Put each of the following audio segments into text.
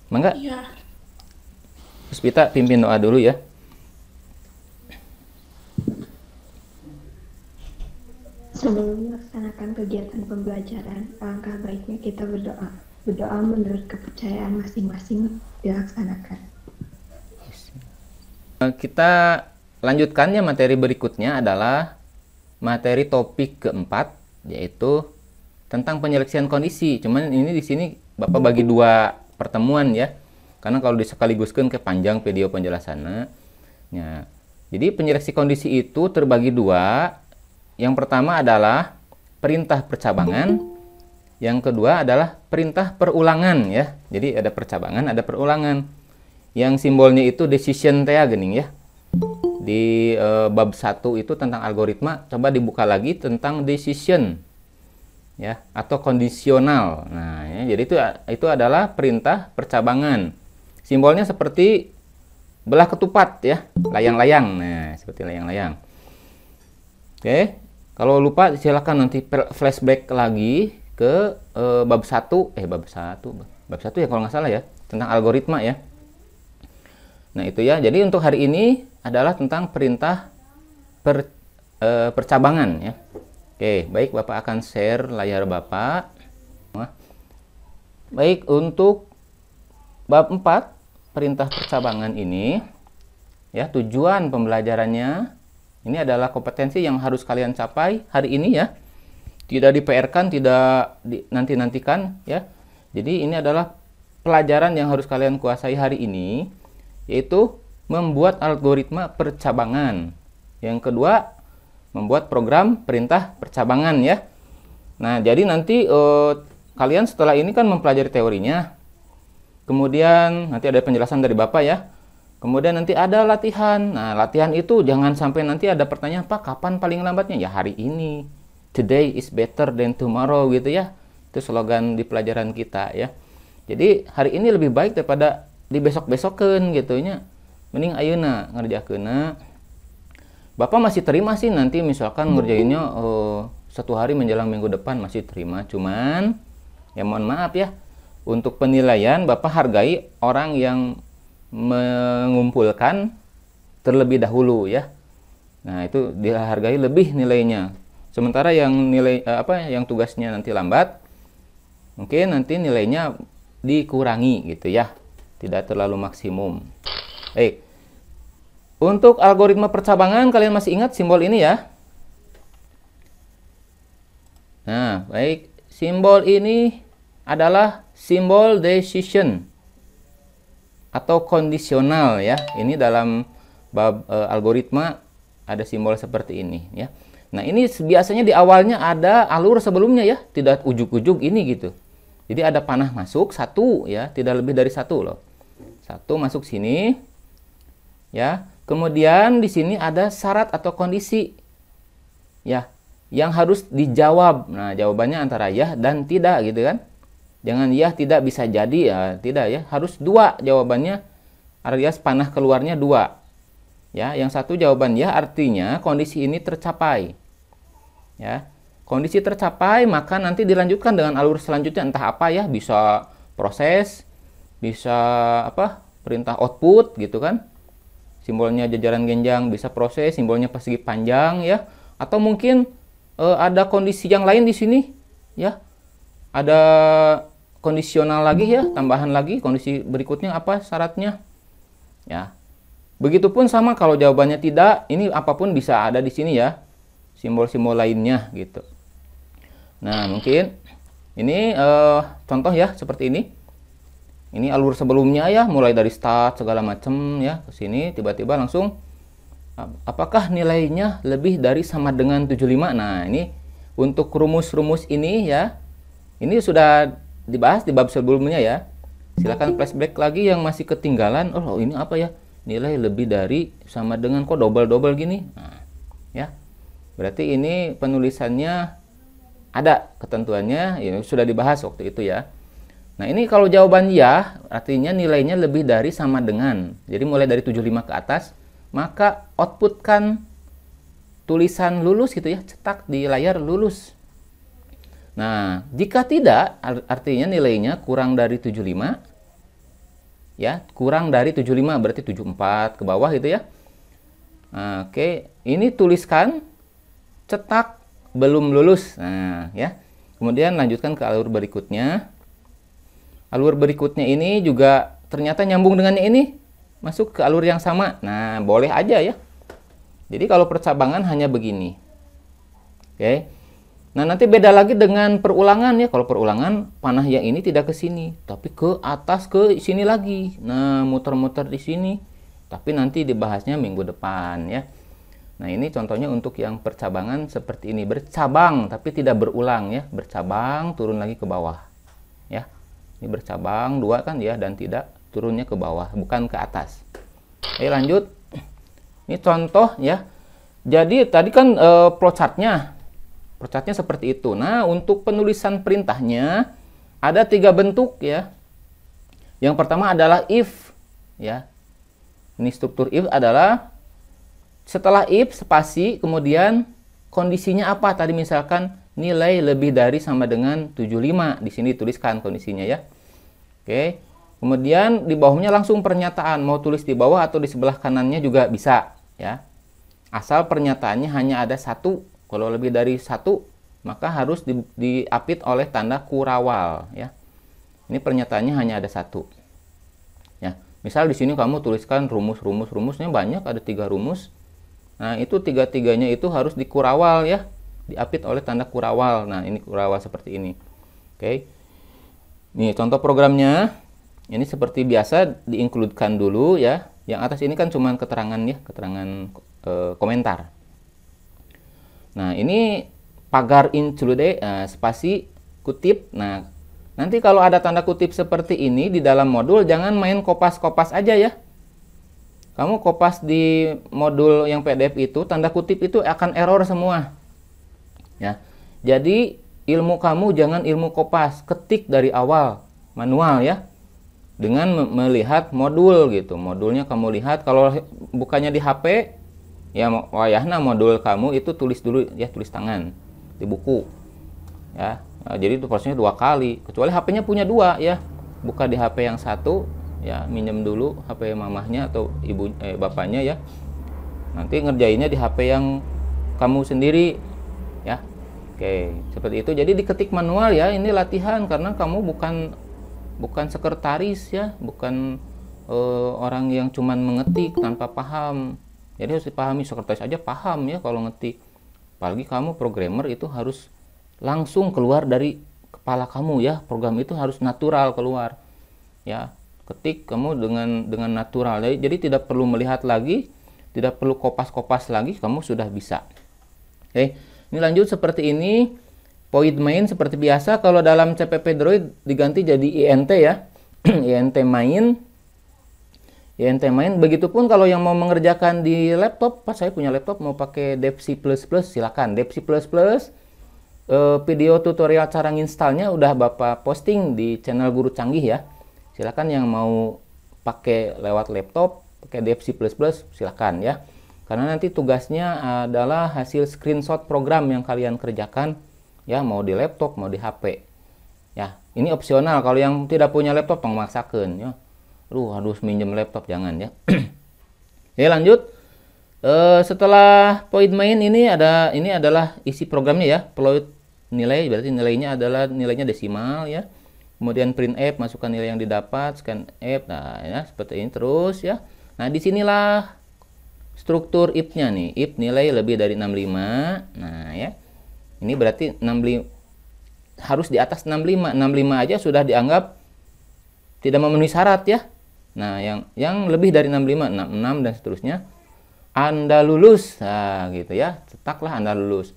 Mangga, Iya, Puspita pimpin doa dulu ya. Sebelum melaksanakan kegiatan pembelajaran, alangkah baiknya kita berdoa. Berdoa menurut kepercayaan masing-masing dilaksanakan. Kita lanjutkan ya, materi berikutnya adalah materi topik keempat, yaitu tentang penyeleksian kondisi. Cuman ini di sini Bapak bagi dua pertemuan ya. Karena kalau disekaliguskan ke panjang video penjelasannya. Ya. Jadi penyeleksi kondisi itu terbagi dua. Yang pertama adalah perintah percabangan, yang kedua adalah perintah perulangan ya. Jadi ada percabangan, ada perulangan. Yang simbolnya itu decision teh gening ya. Di bab 1 itu tentang algoritma, coba dibuka lagi tentang decision ya, atau kondisional. Nah, ya, jadi itu adalah perintah percabangan. Simbolnya seperti belah ketupat ya, layang-layang. Nah, seperti layang-layang. Oke. Kalau lupa silakan nanti flashback lagi ke bab 1, bab 1 ya kalau nggak salah ya, tentang algoritma ya. Nah, itu ya. Jadi untuk hari ini adalah tentang perintah percabangan ya. Oke, baik, Bapak akan share layar Bapak. Baik, untuk bab 4 perintah percabangan ini ya, tujuan pembelajarannya ini adalah kompetensi yang harus kalian capai hari ini ya. Tidak di-PR-kan, tidak nanti-nantikan ya. Jadi ini adalah pelajaran yang harus kalian kuasai hari ini, yaitu membuat algoritma percabangan. Yang kedua, membuat program perintah percabangan ya. Nah, jadi nanti kalian setelah ini kan mempelajari teorinya. Kemudian nanti ada penjelasan dari Bapak ya. Kemudian nanti ada latihan. Nah, latihan itu jangan sampai nanti ada pertanyaan, Pak, kapan paling lambatnya? Ya hari ini. Today is better than tomorrow gitu ya. Itu slogan di pelajaran kita ya. Jadi hari ini lebih baik daripada di besok-besokeun gitu nya. Mending ayeuna ngerjakeunna. Bapak masih terima sih nanti misalkan ngerjainnya 1 hari menjelang minggu depan masih terima. Cuman ya mohon maaf ya. Untuk penilaian Bapak hargai orang yang mengumpulkan terlebih dahulu ya. Nah, itu dihargai lebih nilainya. Sementara yang nilai yang tugasnya nanti lambat, mungkin nanti nilainya dikurangi gitu ya. Tidak terlalu maksimum. Baik. Untuk algoritma percabangan kalian masih ingat simbol ini ya? Nah, baik. Simbol ini adalah simbol decision atau kondisional ya. Ini dalam bab algoritma ada simbol seperti ini ya. Nah, ini biasanya di awalnya ada alur sebelumnya ya, tidak ujuk-ujuk ini gitu. Jadi ada panah masuk satu ya, tidak lebih dari satu loh. Satu masuk sini ya. Kemudian di sini ada syarat atau kondisi ya yang harus dijawab. Nah, jawabannya antara ya dan tidak gitu kan. Jangan ya tidak bisa jadi ya, tidak ya, harus dua jawabannya, alias panah keluarnya dua. Ya, yang satu jawaban ya artinya kondisi ini tercapai. Ya. Kondisi tercapai maka nanti dilanjutkan dengan alur selanjutnya entah apa ya, bisa proses, bisa apa? Perintah output gitu kan. Simbolnya jajaran genjang, bisa proses, simbolnya persegi panjang ya. Atau mungkin ada kondisi yang lain di sini ya. Ada kondisional lagi ya, tambahan lagi kondisi berikutnya apa syaratnya ya. Begitupun sama kalau jawabannya tidak, ini apapun bisa ada di sini ya, simbol-simbol lainnya gitu. Nah, mungkin ini contoh ya seperti ini. Ini alur sebelumnya ya, mulai dari start segala macam ya, ke sini tiba-tiba langsung apakah nilainya lebih dari sama dengan 75. Nah, ini untuk rumus-rumus ini ya, ini sudah dibahas di bab sebelumnya ya. Silakan flashback lagi yang masih ketinggalan. Oh, ini apa ya? Nilai lebih dari sama dengan kok double-double gini. Nah, ya. Berarti ini penulisannya ada ketentuannya, ya sudah dibahas waktu itu ya. Nah, ini kalau jawaban ya, artinya nilainya lebih dari sama dengan. Jadi mulai dari 75 ke atas, maka outputkan tulisan lulus gitu ya, cetak di layar lulus. Nah, jika tidak, artinya nilainya kurang dari 75, ya, kurang dari 75 berarti 74 ke bawah gitu ya. Nah, oke, ini tuliskan cetak belum lulus. Nah, ya. Kemudian lanjutkan ke alur berikutnya. Alur berikutnya ini juga ternyata nyambung dengannya ini, masuk ke alur yang sama. Nah, boleh aja ya. Jadi kalau percabangan hanya begini. Oke. Nah, nanti beda lagi dengan perulangan ya. Kalau perulangan panah yang ini tidak ke sini, tapi ke atas ke sini lagi. Nah, muter-muter di sini. Tapi nanti dibahasnya minggu depan ya. Nah, ini contohnya untuk yang percabangan seperti ini, bercabang tapi tidak berulang ya. Bercabang turun lagi ke bawah. Ya. Ini bercabang dua kan ya, dan tidak turunnya ke bawah, bukan ke atas. Oke, lanjut. Ini contoh ya. Jadi tadi kan flowchartnya seperti itu. Nah, untuk penulisan perintahnya ada 3 bentuk ya. Yang pertama adalah if ya. Ini struktur if adalah setelah if spasi kemudian kondisinya apa? Tadi misalkan nilai lebih dari sama dengan 75. Di sini tuliskan kondisinya ya. Oke. Kemudian di bawahnya langsung pernyataan, mau tulis di bawah atau di sebelah kanannya juga bisa ya. Asal pernyataannya hanya ada satu. Kalau lebih dari satu, maka harus diapit oleh tanda kurawal ya. Ini pernyataannya hanya ada satu. Ya, misal di sini kamu tuliskan rumusnya banyak, ada 3 rumus. Nah, itu 3-3-nya itu harus dikurawal ya, diapit oleh tanda kurawal. Nah, ini kurawal seperti ini. Oke. Nih, contoh programnya. Ini seperti biasa diincludekan dulu ya. Yang atas ini kan cuma keterangan ya, keterangan komentar. Nah, ini pagar include spasi kutip. Nah, nanti kalau ada tanda kutip seperti ini di dalam modul, jangan main kopas-kopas aja ya. Kamu kopas di modul yang PDF itu, tanda kutip itu akan error semua. Ya. Jadi, ilmu kamu jangan ilmu kopas, ketik dari awal, manual ya. Dengan melihat modul gitu. Modulnya kamu lihat, kalau bukannya di HP, ya wayahna modul kamu itu tulis dulu ya, tulis tangan di buku ya. Nah, jadi itu prosesnya 2 kali, kecuali HP-nya punya 2 ya, buka di HP yang satu ya, minjem dulu HP mamahnya atau bapaknya ya, nanti ngerjainnya di HP yang kamu sendiri ya. Oke, seperti itu. Jadi diketik manual ya, ini latihan karena kamu bukan sekretaris ya, bukan orang yang cuman mengetik tanpa paham. Jadi harus dipahami, sekretaris aja paham ya kalau ngetik. Apalagi kamu programmer, itu harus langsung keluar dari kepala kamu ya. Program itu harus natural keluar. Ya, ketik kamu dengan natural. Jadi tidak perlu melihat lagi, tidak perlu kopas-kopas lagi, kamu sudah bisa. Oke, ini lanjut seperti ini. Point main seperti biasa, kalau dalam CPP Droid diganti jadi INT ya. INT main. Begitupun kalau yang mau mengerjakan di laptop, pas saya punya laptop mau pakai Dev C++, silakan Dev C++. Video tutorial cara nginstalnya udah Bapak posting di channel Guru Canggih ya. Silakan yang mau pakai lewat laptop, pakai Dev C++, silakan ya. Karena nanti tugasnya adalah hasil screenshot program yang kalian kerjakan ya, mau di laptop, mau di HP. Ya, ini opsional, kalau yang tidak punya laptop memaksakan ya. Harus minjem laptop, jangan ya. Oke, lanjut. Setelah point main ini adalah isi programnya ya. Float nilai, berarti nilainya adalah nilainya desimal ya. Kemudian printf, masukkan nilai yang didapat, scanf. Nah, ya seperti ini terus ya. Nah, disinilah struktur if-nya nih. If nilai lebih dari 65. Nah, ya. Ini berarti 65 harus di atas 65. 65 aja sudah dianggap tidak memenuhi syarat ya. Nah, yang lebih dari 65, 66 dan seterusnya, Anda lulus. Nah, gitu ya. Cetaklah Anda lulus.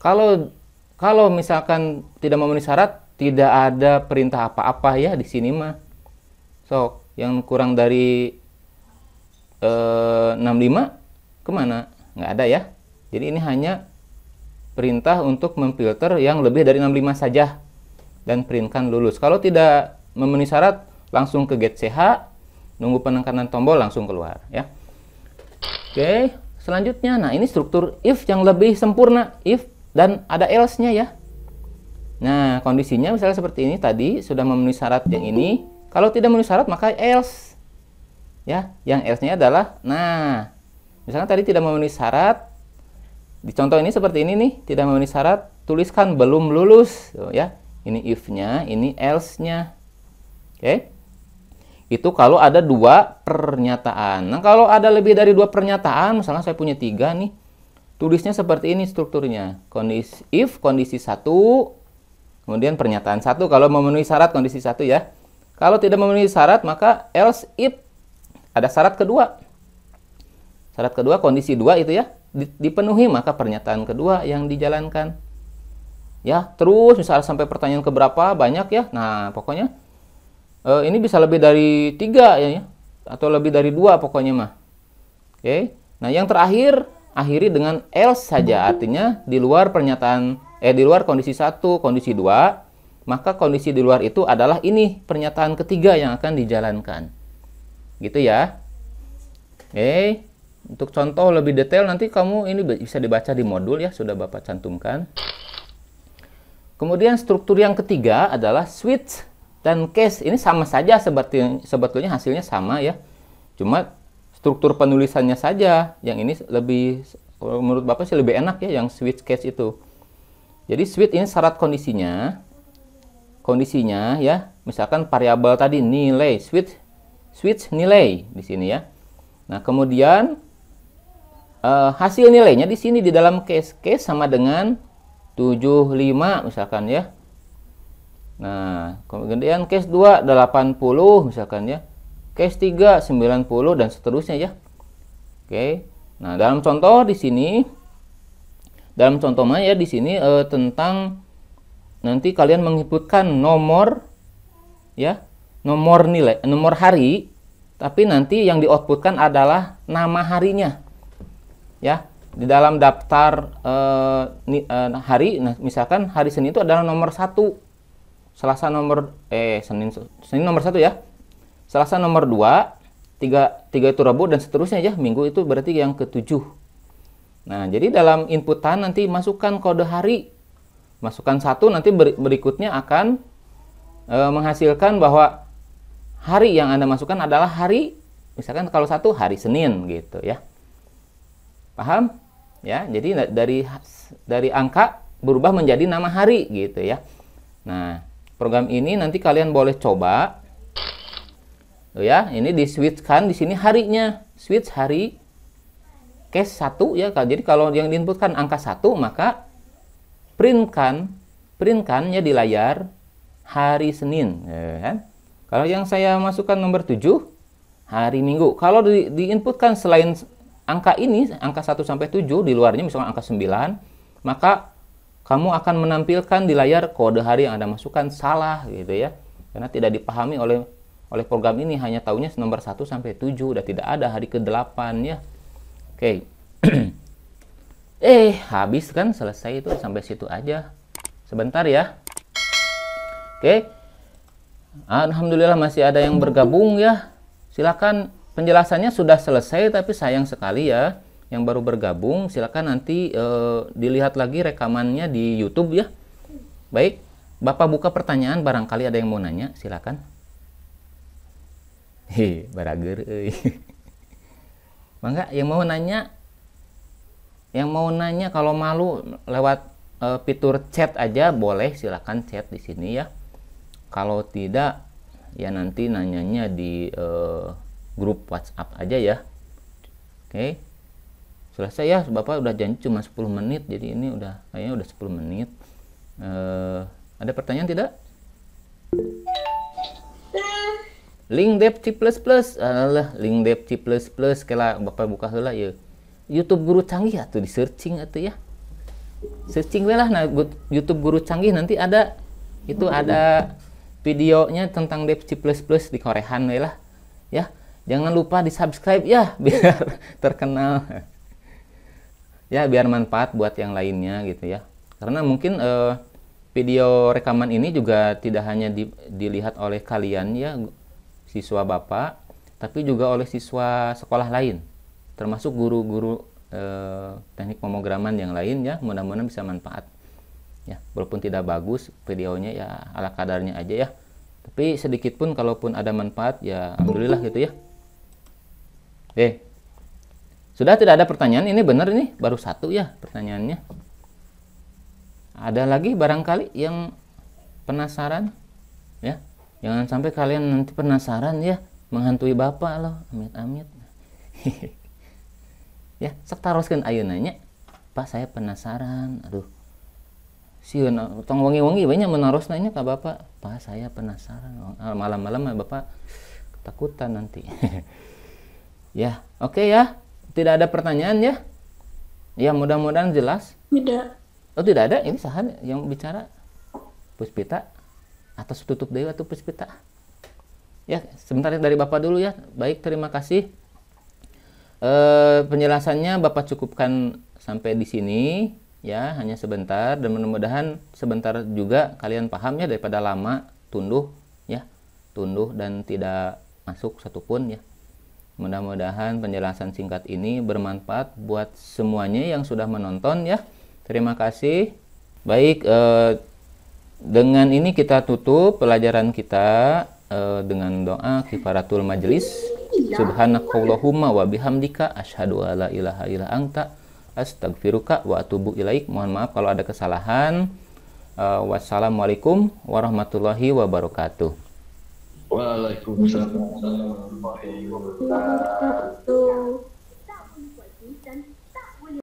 Kalau misalkan tidak memenuhi syarat, tidak ada perintah apa-apa ya di sini mah. So, yang kurang dari 65 kemana? Nggak ada ya. Jadi ini hanya perintah untuk memfilter yang lebih dari 65 saja dan printkan lulus. Kalau tidak memenuhi syarat, langsung ke get ch, nunggu penekanan tombol langsung keluar ya. Oke, selanjutnya, nah ini struktur if yang lebih sempurna, if dan ada else-nya ya. Nah, kondisinya misalnya seperti ini tadi, sudah memenuhi syarat yang ini. Kalau tidak memenuhi syarat maka else Ya, yang else-nya adalah, nah, misalkan tadi tidak memenuhi syarat, di contoh ini seperti ini nih, tidak memenuhi syarat, tuliskan belum lulus, tuh, ya. Ini if-nya, ini else-nya. Oke. Itu kalau ada 2 pernyataan. Nah, kalau ada lebih dari 2 pernyataan, misalnya saya punya 3 nih, tulisnya seperti ini strukturnya. Kondisi if, kondisi 1, kemudian pernyataan 1 kalau memenuhi syarat kondisi 1 ya. Kalau tidak memenuhi syarat, maka else if, ada syarat kedua. Syarat kedua, kondisi 2 itu ya, dipenuhi, maka pernyataan kedua yang dijalankan. Ya, terus misalnya sampai pertanyaan keberapa, banyak ya. Nah, pokoknya ini bisa lebih dari 3 ya, atau lebih dari 2 pokoknya mah. Oke. Nah, yang terakhir akhiri dengan else saja, artinya di luar pernyataan di luar kondisi 1, kondisi 2, maka kondisi di luar itu adalah ini pernyataan ketiga yang akan dijalankan. Gitu ya. Oke. Untuk contoh lebih detail nanti kamu ini bisa dibaca di modul ya, sudah Bapak cantumkan. Kemudian struktur yang ketiga adalah switch dan case. Ini sama saja sebetulnya hasilnya sama ya. Cuma struktur penulisannya saja yang ini lebih, menurut Bapak sih lebih enak ya yang switch case itu. Jadi switch ini syarat kondisinya. Kondisinya ya, misalkan variabel tadi nilai, switch nilai di sini ya. Nah, kemudian hasil nilainya di sini di dalam case sama dengan 75 misalkan ya. Nah, kemudian case 2 80 misalkan ya. Case 3 90 dan seterusnya ya. Oke. Nah, dalam contoh di sini ya di sini tentang nanti kalian menginputkan nomor ya, nomor nilai, nomor hari, tapi nanti yang di-outputkan adalah nama harinya. Ya. Di dalam daftar hari, nah, misalkan hari Senin itu adalah nomor 1, Selasa nomor Senin nomor 1 ya, Selasa nomor 2, 3 itu Rabu dan seterusnya ya, Minggu itu berarti yang ke-7. Nah, jadi dalam inputan nanti masukkan kode hari, masukkan 1, nanti berikutnya akan menghasilkan bahwa hari yang Anda masukkan adalah hari, misalkan kalau 1 hari Senin gitu ya. Paham? Ya, jadi dari angka berubah menjadi nama hari gitu ya. Nah, program ini nanti kalian boleh coba. Tuh ya, ini di switchkan di sini harinya. Switch hari case 1 ya. Jadi kalau yang diinputkan angka 1, maka printkannya di layar hari Senin ya kan. Kalau yang saya masukkan nomor 7 hari Minggu. Kalau diinputkan selain angka ini, angka 1 sampai 7 di luarnya misalnya angka 9, maka kamu akan menampilkan di layar kode hari yang Anda masukkan salah gitu ya. Karena tidak dipahami oleh program ini, hanya tahunya nomor 1 sampai 7, udah tidak ada hari ke-8 ya. Oke. Habis kan, selesai itu sampai situ aja. Sebentar ya. Oke. Alhamdulillah masih ada yang bergabung ya. Silakan. Penjelasannya sudah selesai, tapi sayang sekali ya yang baru bergabung. Silakan nanti dilihat lagi rekamannya di YouTube ya. Baik, Bapak buka pertanyaan, barangkali ada yang mau nanya, silakan. Barager Mangga yang mau nanya. Yang mau nanya kalau malu lewat fitur chat aja boleh, silakan chat di sini ya. Kalau tidak ya nanti nanyanya di grup WhatsApp aja ya. Oke. Selesai ya, Bapak udah janji cuma 10 menit, jadi ini kayaknya udah 10 menit. Ada pertanyaan tidak? Link Dev C++. Alah, link Dev C++ kala Bapak buka heula ya. YouTube Guru Canggih atuh di searching atuh ya. Searching we lah, nah YouTube Guru Canggih nanti ada videonya tentang Dev C++ di Korean we lah. Ya. Jangan lupa di subscribe ya, biar terkenal. Ya, biar manfaat buat yang lainnya gitu ya. Karena mungkin video rekaman ini juga tidak hanya dilihat oleh kalian ya, siswa Bapak, tapi juga oleh siswa sekolah lain. Termasuk guru-guru teknik pemrograman yang lain ya, mudah-mudahan bisa manfaat. Ya, walaupun tidak bagus videonya ya ala kadarnya aja ya. Tapi sedikit pun kalaupun ada manfaat ya alhamdulillah gitu ya. Sudah tidak ada pertanyaan? Ini benar, ini baru satu ya pertanyaannya. Ada lagi barangkali yang penasaran? Ya, jangan sampai kalian nanti penasaran ya, menghantui bapak loh, amit-amit. Ya, sok taroskeun ayeuna nya. Pak, saya penasaran. Aduh. Sieun tong wengi-wengi we nya menarosna nya ka bapak. Pak, saya penasaran. Malam-malam bapak ketakutan nanti. Ya, oke ya. Tidak ada pertanyaan ya? Ya, mudah-mudahan jelas. Tidak. Oh, tidak ada. Ini sahan yang bicara. Puspita atau tutup deui atau Puspita? Ya, sebentar dari Bapak dulu ya. Baik, terima kasih. Penjelasannya Bapak cukupkan sampai di sini ya, hanya sebentar, dan mudah-mudahan sebentar juga kalian paham ya, daripada lama tunduh ya. Tunduh dan tidak masuk satupun ya. Mudah-mudahan penjelasan singkat ini bermanfaat buat semuanya yang sudah menonton ya. Terima kasih. Baik, dengan ini kita tutup pelajaran kita dengan doa kifaratul majlis. Subhanakallahumma wa bihamdika asyhadu alla ilaha illa anta astaghfiruka wa atubu ilaik. Mohon maaf kalau ada kesalahan. Wassalamualaikum warahmatullahi wabarakatuh. Waalaikumsalam warahmatullahi wabarakatuh.